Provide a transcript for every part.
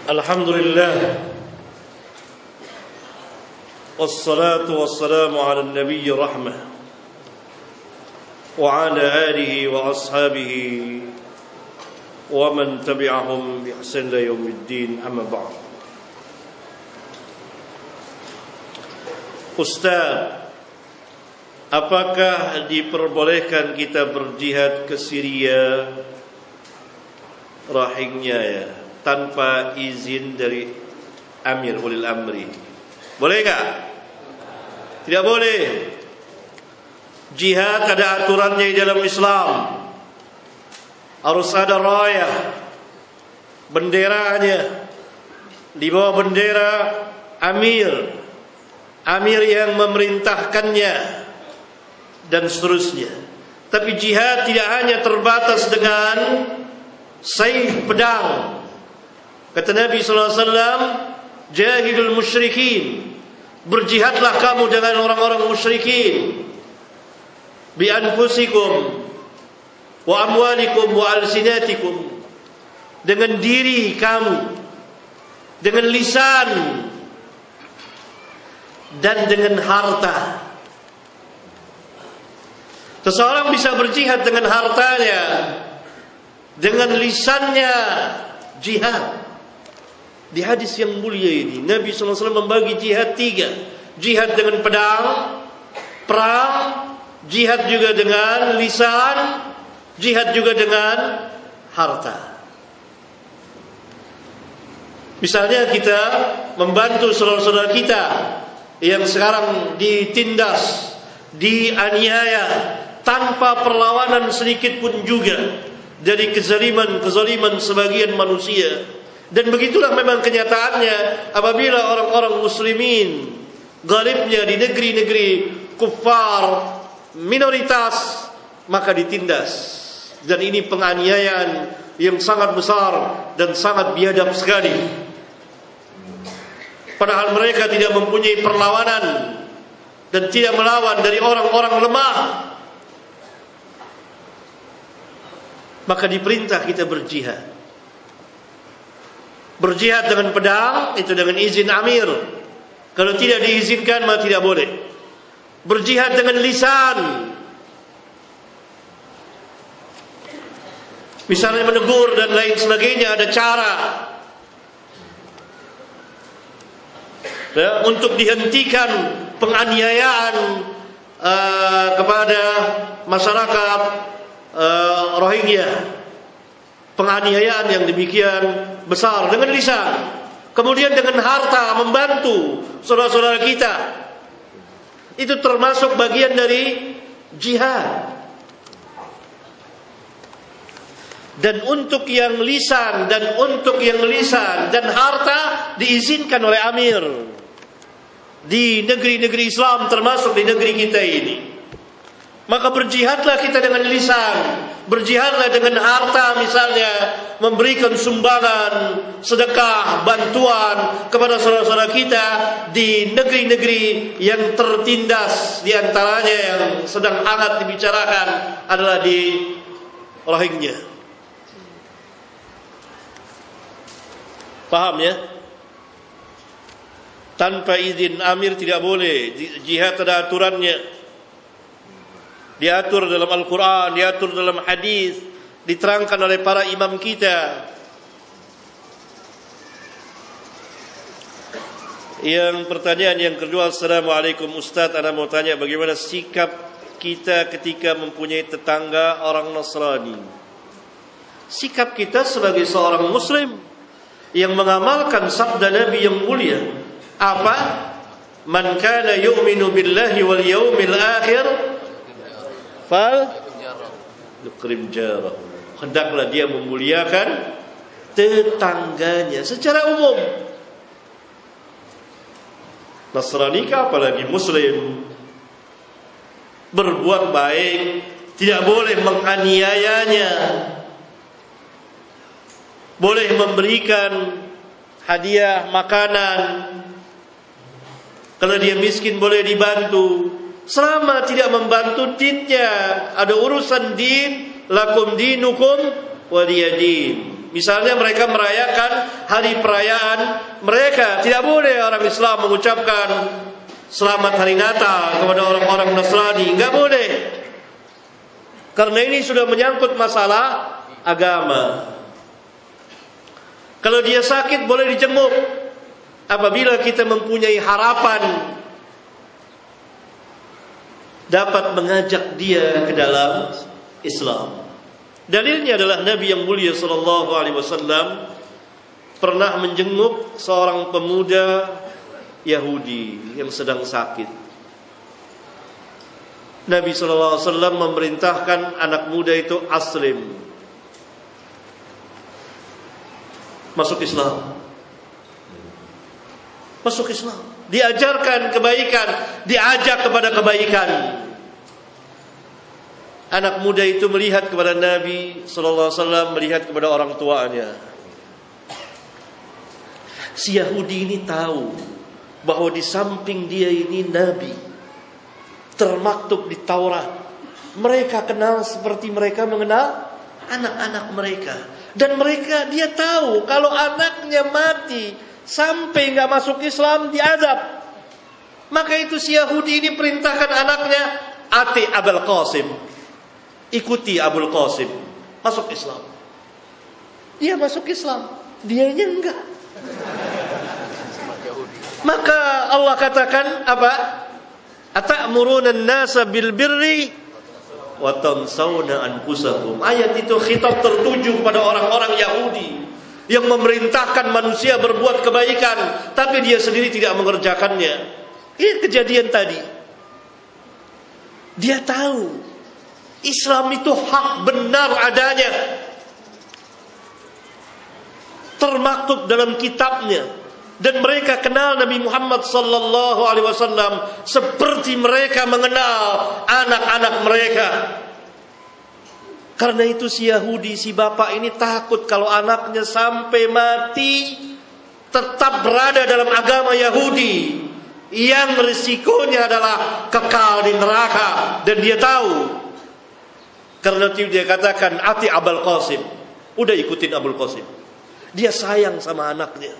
Alhamdulillah, wassalatu wassalamu ala nabiyyi rahmah wa ala alihi wa ashabihi wa man tabi'ahum bi ihsan ila yaumiddin, amma ba'd. Ustaz, apakah diperbolehkan kita berjihad ke Syria rahimnya ya, tanpa izin dari Amir Ulil Amri? Boleh enggak? Tidak boleh. Jihad ada aturannya di dalam Islam. Harus ada rayah, benderanya. Di bawah bendera Amir, Amir yang memerintahkannya, dan seterusnya. Tapi jihad tidak hanya terbatas dengan saif, pedang. Kata Nabi SAW, jahidul musyrikin, berjihadlah kamu dengan orang-orang musyrikin, bi anfusikum wa amwalikum wa alsinatikum, dengan diri kamu, dengan lisan, dan dengan harta. Seseorang bisa berjihad dengan hartanya, dengan lisannya jihad. Di hadis yang mulia ini Nabi SAW membagi jihad tiga: jihad dengan pedang, perang, jihad juga dengan lisan, jihad juga dengan harta. Misalnya kita membantu saudara-saudara kita yang sekarang ditindas, dianiaya tanpa perlawanan sedikit pun juga dari kezaliman sebagian manusia. Dan begitulah memang kenyataannya apabila orang-orang muslimin galibnya di negeri-negeri kufar minoritas, maka ditindas. Dan ini penganiayaan yang sangat besar dan sangat biadab sekali. Padahal mereka tidak mempunyai perlawanan dan tidak melawan dari orang-orang lemah. Maka diperintah kita berjihad. Berjihad dengan pedang itu dengan izin Amir. Kalau tidak diizinkan maka tidak boleh. Berjihad dengan lisan, misalnya menegur dan lain sebagainya, ada cara ya, untuk dihentikan penganiayaan kepada masyarakat Rohingya. Penganiayaan yang demikian besar dengan lisan. Kemudian dengan harta membantu saudara-saudara kita. Itu termasuk bagian dari jihad. Dan untuk yang lisan dan harta diizinkan oleh Amir di negeri-negeri Islam, termasuk di negeri kita ini. Maka berjihadlah kita dengan lisan, berjihadlah dengan harta, misalnya memberikan sumbangan, sedekah, bantuan kepada saudara-saudara kita di negeri-negeri yang tertindas. Di antaranya yang sedang hangat dibicarakan adalah di Rohingya. Paham ya? Tanpa izin Amir tidak boleh. Jihad ada aturannya. Diatur dalam Al-Quran, diatur dalam hadis, diterangkan oleh para imam kita. Yang pertanyaan yang kedua, Assalamualaikum Ustaz, ana mau tanya bagaimana sikap kita ketika mempunyai tetangga orang Nasrani. Sikap kita sebagai seorang Muslim yang mengamalkan sabda Nabi yang mulia, apa? Man kana yu'minu billahi wal yawmil akhir fal yukrim jarah. Hendaklah dia memuliakan tetangganya secara umum. Nasrani kah apalagi Muslim. Berbuat baik, tidak boleh menganiayanya. Boleh memberikan hadiah, makanan. Kalau dia miskin boleh dibantu. Selama tidak membantu dinnya, ada urusan din, lakum dinukum waliyadin. Misalnya mereka merayakan hari perayaan mereka. Tidak boleh orang Islam mengucapkan selamat hari Natal kepada orang-orang Nasrani. Enggak boleh. Karena ini sudah menyangkut masalah agama. Kalau dia sakit boleh dijenguk. Apabila kita mempunyai harapan dapat mengajak dia ke dalam Islam. Dalilnya adalah Nabi yang mulia sallallahu alaihi wasallam pernah menjenguk seorang pemuda Yahudi yang sedang sakit. Nabi sallallahu alaihi wasallam memerintahkan anak muda itu aslim, masuk Islam. Masuk Islam, diajarkan kebaikan, diajak kepada kebaikan. Anak muda itu melihat kepada Nabi sallallahu alaihi wasallam, melihat kepada orang tuanya. Si Yahudi ini tahu bahwa di samping dia ini Nabi, termaktub di Taurat. Mereka kenal seperti mereka mengenal anak-anak mereka. Dan mereka, dia tahu kalau anaknya mati sampai nggak masuk Islam, diazab. Maka itu si Yahudi ini perintahkan anaknya, ati Abul Qasim, ikuti Abul Qasim, masuk Islam. Dia masuk Islam, dianya enggak. Maka Allah katakan apa? Atamuruna an-nasa bil birri wa tansawna anfusakum. Ayat itu khitab tertuju kepada orang-orang Yahudi yang memerintahkan manusia berbuat kebaikan, tapi dia sendiri tidak mengerjakannya. Ini kejadian tadi. Dia tahu Islam itu hak benar adanya, termaktub dalam kitabnya, dan mereka kenal Nabi Muhammad sallallahu alaihi wasallam seperti mereka mengenal anak-anak mereka. Karena itu si Yahudi, si bapak ini takut kalau anaknya sampai mati tetap berada dalam agama Yahudi yang risikonya adalah kekal di neraka. Dan dia tahu. Karena itu dia katakan ati Abul Qasim, udah ikutin Abul Qasim. Dia sayang sama anaknya,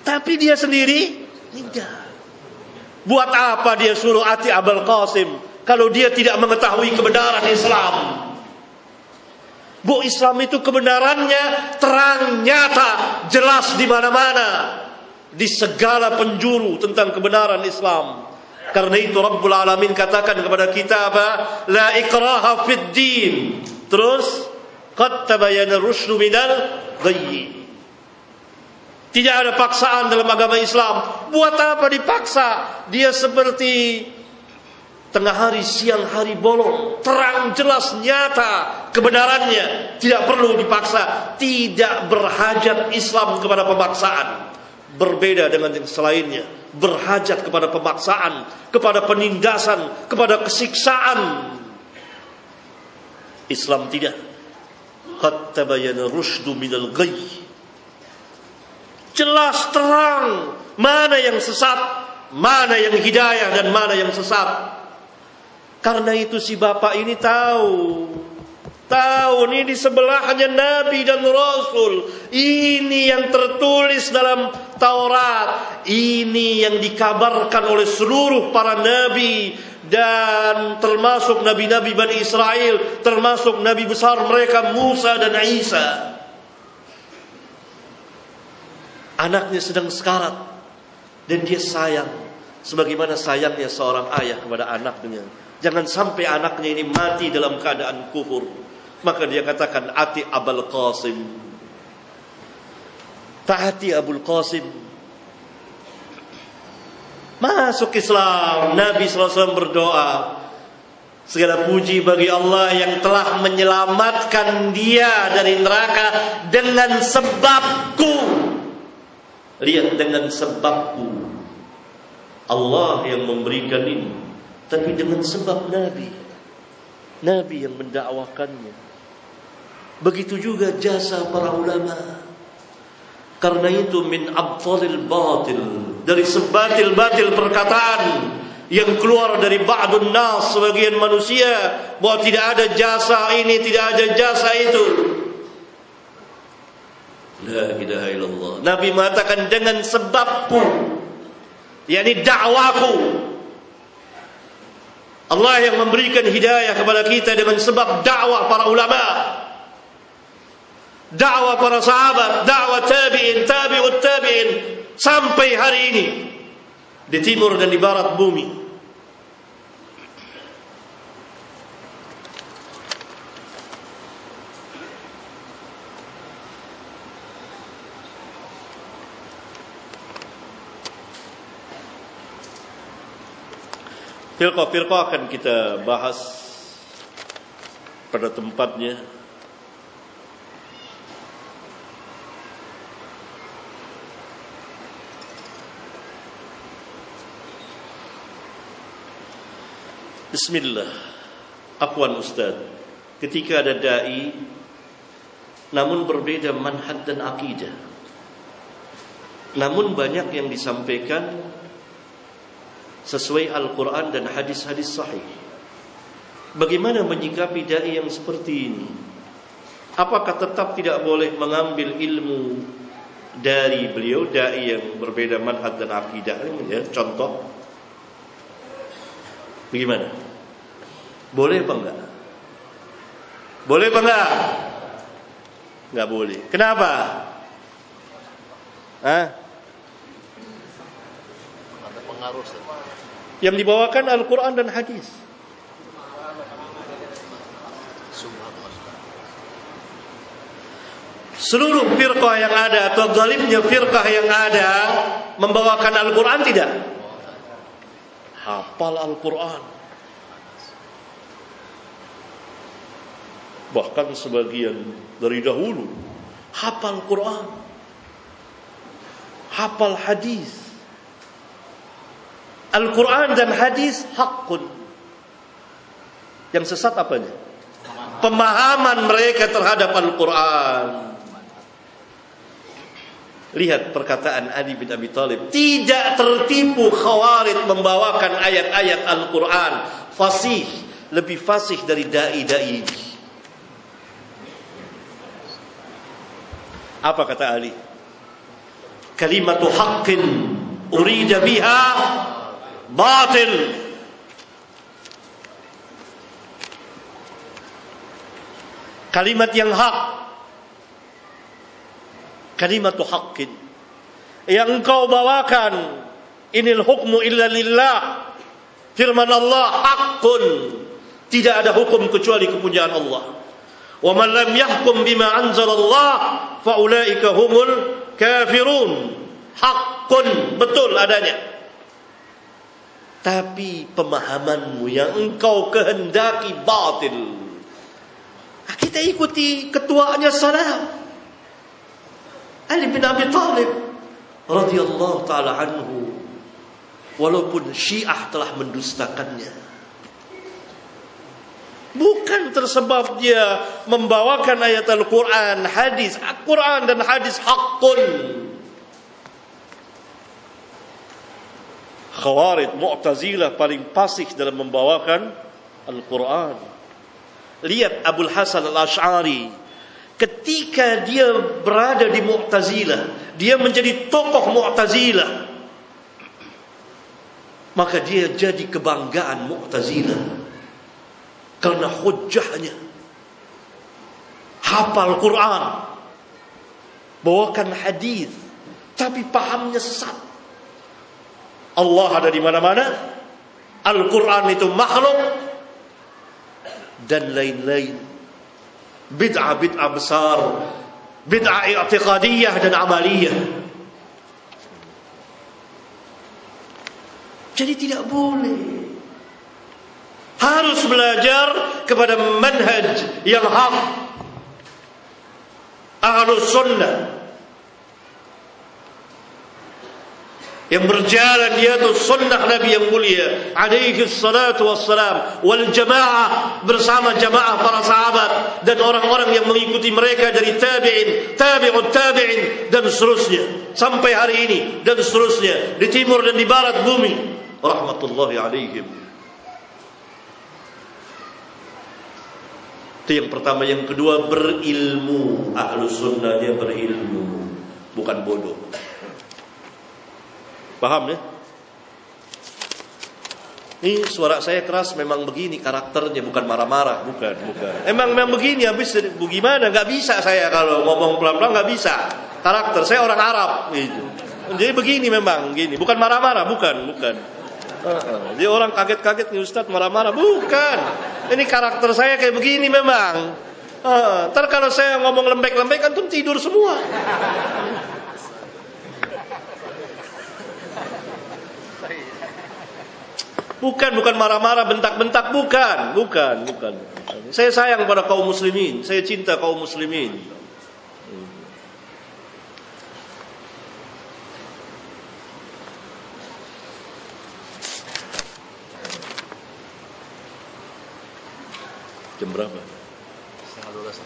tapi dia sendiri tidak. Buat apa dia suruh ati Abul Qasim kalau dia tidak mengetahui kebenaran Islam? Bu, Islam itu kebenarannya terang, nyata, jelas di mana-mana, di segala penjuru tentang kebenaran Islam. Karena itu Rabbul Alamin katakan kepada kita apa? La ikraha fid din. Terus qad tabayyana rusydu minal ghayy. Tidak ada paksaan dalam agama Islam. Buat apa dipaksa? Dia seperti tengah hari, siang hari bolong, terang, jelas, nyata kebenarannya. Tidak perlu dipaksa. Tidak berhajat Islam kepada pemaksaan. Berbeda dengan yang selainnya, berhajat kepada pemaksaan, kepada penindasan, kepada kesiksaan. Islam tidak. Qad tabayyana rusydu minal ghayy. Jelas terang mana yang sesat, mana yang hidayah, dan mana yang sesat. Karena itu si bapak ini tahu ini di sebelahnya Nabi dan Rasul. Ini yang tertulis dalam Taurat. Ini yang dikabarkan oleh seluruh para nabi, dan termasuk nabi-nabi Bani Israel, termasuk nabi besar mereka Musa dan Isa. Anaknya sedang sekarat dan dia sayang sebagaimana sayangnya seorang ayah kepada anaknya. Jangan sampai anaknya ini mati dalam keadaan kufur. Maka dia katakan ati Abul Qasim, taati Abul Qasim, masuk Islam. Nabi SAW berdoa, segala puji bagi Allah yang telah menyelamatkan dia dari neraka dengan sebabku. Lihat, dengan sebabku. Allah yang memberikan ini, tapi dengan sebab Nabi yang mendakwakannya. Begitu juga jasa para ulama. Karena itu min abtalil batil, dari sebatil-batil perkataan yang keluar dari ba'dun nas, sebagian manusia, bahwa tidak ada jasa ini, tidak ada jasa itu. La ilaha illallah. Nabi mengatakan dengan sebabku, yakni dakwaku. Allah yang memberikan hidayah kepada kita dengan sebab dakwah para ulama, dakwah para sahabat, dakwah tabi'in, tabi'ut tabi'in sampai hari ini di timur dan di barat bumi. Firqah-firqah akan kita bahas pada tempatnya. Bismillah. Afwan Ustaz, ketika ada da'i namun berbeda manhaj dan akidah, namun banyak yang disampaikan sesuai Al-Quran dan hadis-hadis sahih, bagaimana menyikapi da'i yang seperti ini? Apakah tetap tidak boleh mengambil ilmu dari beliau, da'i yang berbeda manhaj dan akidah? Ya, contoh, bagaimana? Boleh apa enggak? Boleh apa enggak? Enggak boleh. Kenapa? Ada pengaruh yang dibawakan Al-Quran dan hadis. Seluruh firqah yang ada atau galibnya firqah yang ada membawakan Al-Quran tidak? Hafal Al-Quran. Bahkan sebagian dari dahulu hafal Quran, hafal hadis. Al-Quran dan hadis hakun. Yang sesat apanya? Pemahaman mereka terhadap Al-Quran. Lihat perkataan Ali bin Abi Thalib. Tidak tertipu Khawarij membawakan ayat-ayat Al-Quran fasih, lebih fasih dari da'i-da'i ini. Apa kata Ali? Kalimatu haqqin urida biha batil. Kalimat yang hak, kalimatu haqqin, yang engkau bawakan, inil hukmu illa lillah, firman Allah haqqun, tidak ada hukum kecuali kepunyaan Allah. Wa man lam yahkum bima anzalallah fa ulaika humul kafirun. Haqqun, betul adanya. Tapi pemahamanmu yang engkau kehendaki batil. Kita ikuti ketuanya salaf, Ali bin Abi Thalib radhiyallahu ta'ala anhu, walaupun Syiah telah mendustakannya. Bukan tersebab dia membawakan ayat Al-Quran, hadis, Al-Quran dan hadis haqqun. Khawarij, Mu'tazilah paling fasih dalam membawakan Al-Quran. Lihat Abul Hasan Al-Asy'ari, ketika dia berada di Mu'tazilah, dia menjadi tokoh Mu'tazilah, maka dia jadi kebanggaan Mu'tazilah karena hujjahnya, hafal Quran, bawakan hadis, tapi pahamnya sesat. Allah ada di mana-mana, Al-Quran itu makhluk, dan lain-lain. Bid'ah besar, bid'ah i'tiqadiyah dan amaliyah. Jadi tidak boleh. Harus belajar kepada manhaj yang hak, Ahlus Sunnah, yang berjalan di atas sunnah Nabi yang mulia alaihi salatu wassalam, wal jamaah, bersama jamaah para sahabat dan orang-orang yang mengikuti mereka dari tabi'in, tabi'ut tabi'in dan seterusnya sampai hari ini dan seterusnya di timur dan di barat bumi rahmatullahi alaihim. Itu yang pertama. Yang kedua, berilmu. Ahlus sunnah dia berilmu, bukan bodoh. Paham ya? Ini suara saya keras memang begini karakternya, bukan marah-marah, bukan. Emang begini, habis gimana? Gak bisa saya kalau ngomong pelan-pelan, gak bisa. Karakter saya orang Arab gitu. Jadi begini memang, gini, bukan marah-marah, bukan. Dia orang kaget-kaget nih Ustadz marah-marah, bukan. Ini karakter saya kayak begini memang. Ntar kalau saya ngomong lembek-lembek antum tidur semua. Bukan marah-marah, bentak-bentak, bukan. Saya sayang pada kaum muslimin, saya cinta kaum muslimin. Jam berapa? 11:30.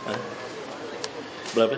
Hah? Berapa?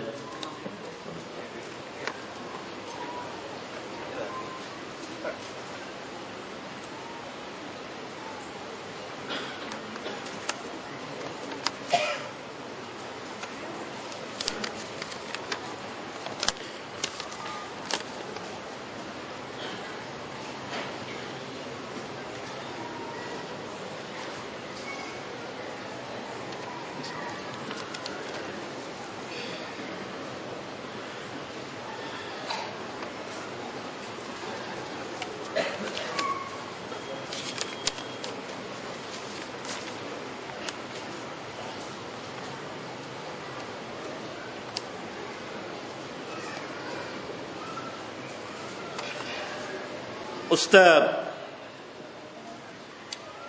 Ustaz,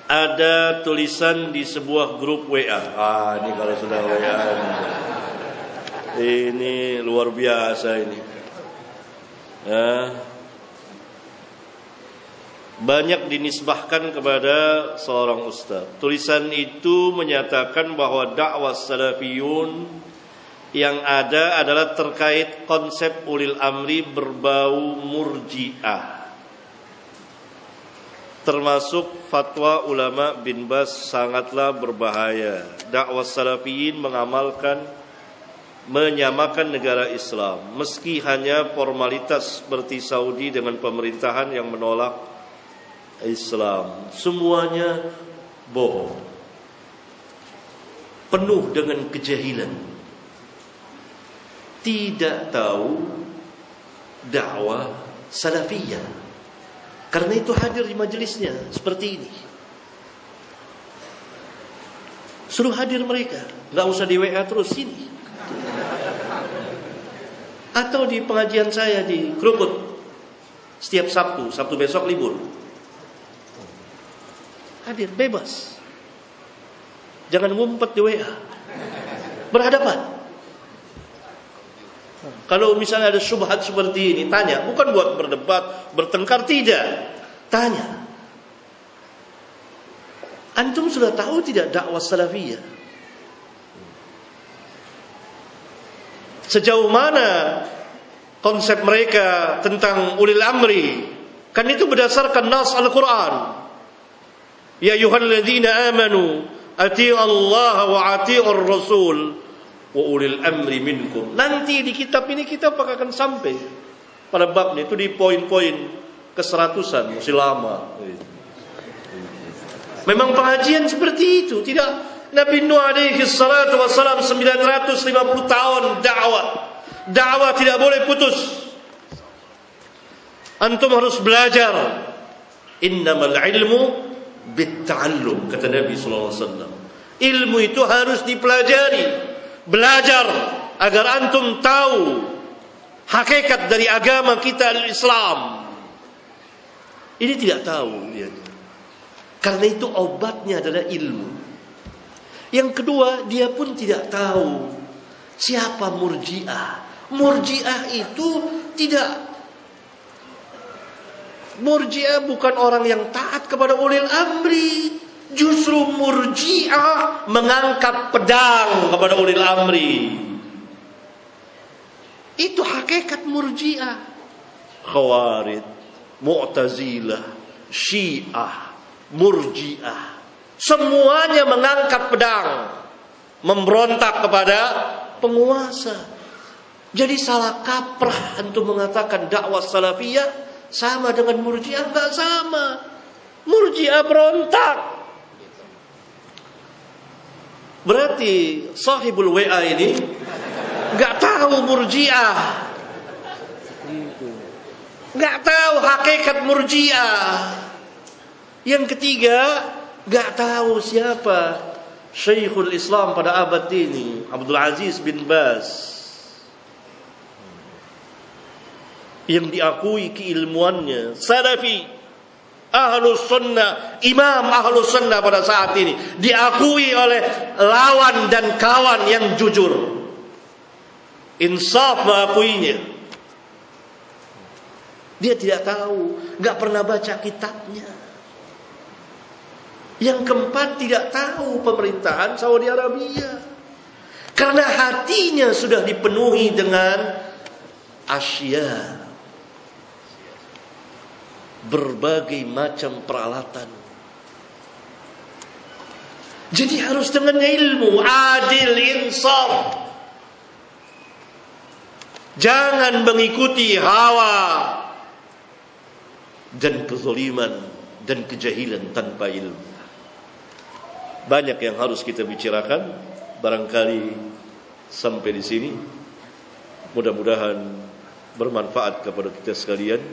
ada tulisan di sebuah grup WA. Ini kalau sudah WA ini luar biasa ini. Banyak dinisbahkan kepada seorang ustaz. Tulisan itu menyatakan bahwa dakwah salafiyun yang ada adalah terkait konsep ulil amri berbau murji'ah. Termasuk fatwa ulama bin Bas sangatlah berbahaya. Dakwah salafiyin menyamakan negara Islam, meski hanya formalitas seperti Saudi dengan pemerintahan yang menolak Islam. Semuanya bohong, penuh dengan kejahilan, tidak tahu dakwah salafiyah. Karena itu hadir di majelisnya seperti ini. Suruh hadir mereka, nggak usah di WA terus sini. Atau di pengajian saya di Krukut setiap Sabtu besok libur. Hadir bebas. Jangan ngumpet di WA. Berhadapan. Kalau misalnya ada syubhat seperti ini, tanya. Bukan buat berdebat, bertengkar, tidak. Tanya. Antum sudah tahu tidak dakwah salafiyah? Sejauh mana konsep mereka tentang ulil amri? Kan itu berdasarkan nas Al-Quran. Ya ayyuhalladzina amanu atii'u Allah wa atii'ur rasul wa ulil amri minkum. Nanti di kitab ini kita akan sampai pada babnya itu di poin-poin ke-100-an, masih lama. Memang pengajian seperti itu, tidak. Nabi Nuh alaihi salatu wassalam 950 tahun dakwah tidak boleh putus. Antum harus belajar. Innamal ilmu bitta'allum, kata Nabi sallallahu alaihi wasallam. Ilmu itu harus dipelajari. Belajar agar antum tahu hakikat dari agama kita Islam. Ini tidak tahu dia. Karena itu obatnya adalah ilmu. Yang kedua, dia pun tidak tahu siapa murji'ah. Murji'ah itu tidak. Murji'ah bukan orang yang taat kepada ulil amri. Justru murji'ah mengangkat pedang kepada ulil amri. Itu hakikat murji'ah. Khawarij, Mu'tazilah, Syiah, Murji'ah. Semuanya mengangkat pedang, memberontak kepada penguasa. Jadi salah kaprah antum mengatakan dakwah salafiyah sama dengan Murji'ah. Enggak sama. Murji'ah berontak. Berarti sahibul WA ini enggak tahu Murji'ah. Enggak tahu hakikat Murji'ah. Yang ketiga, enggak tahu siapa Syekhul Islam pada abad ini, Abdul Aziz bin Baz, yang diakui keilmuannya, salafi, ahlus sunnah, imam ahlus sunnah pada saat ini, diakui oleh lawan dan kawan yang jujur, insaf mengakuinya. Dia tidak tahu, nggak pernah baca kitabnya. Yang keempat, tidak tahu pemerintahan Saudi Arabia, karena hatinya sudah dipenuhi dengan asya, berbagai macam peralatan. Jadi harus dengan ilmu, adil, insaf. Jangan mengikuti hawa dan kezaliman dan kejahilan tanpa ilmu. Banyak yang harus kita bicarakan. Barangkali sampai di sini. Mudah-mudahan bermanfaat kepada kita sekalian.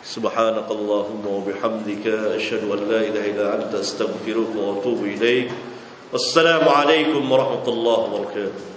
Subhanakallahumma wa bihamdika asyhadu an la ilaha illa anta astaghfiruka wa atubu ilaik. Wassalamu alaikum warahmatullahi wabarakatuh.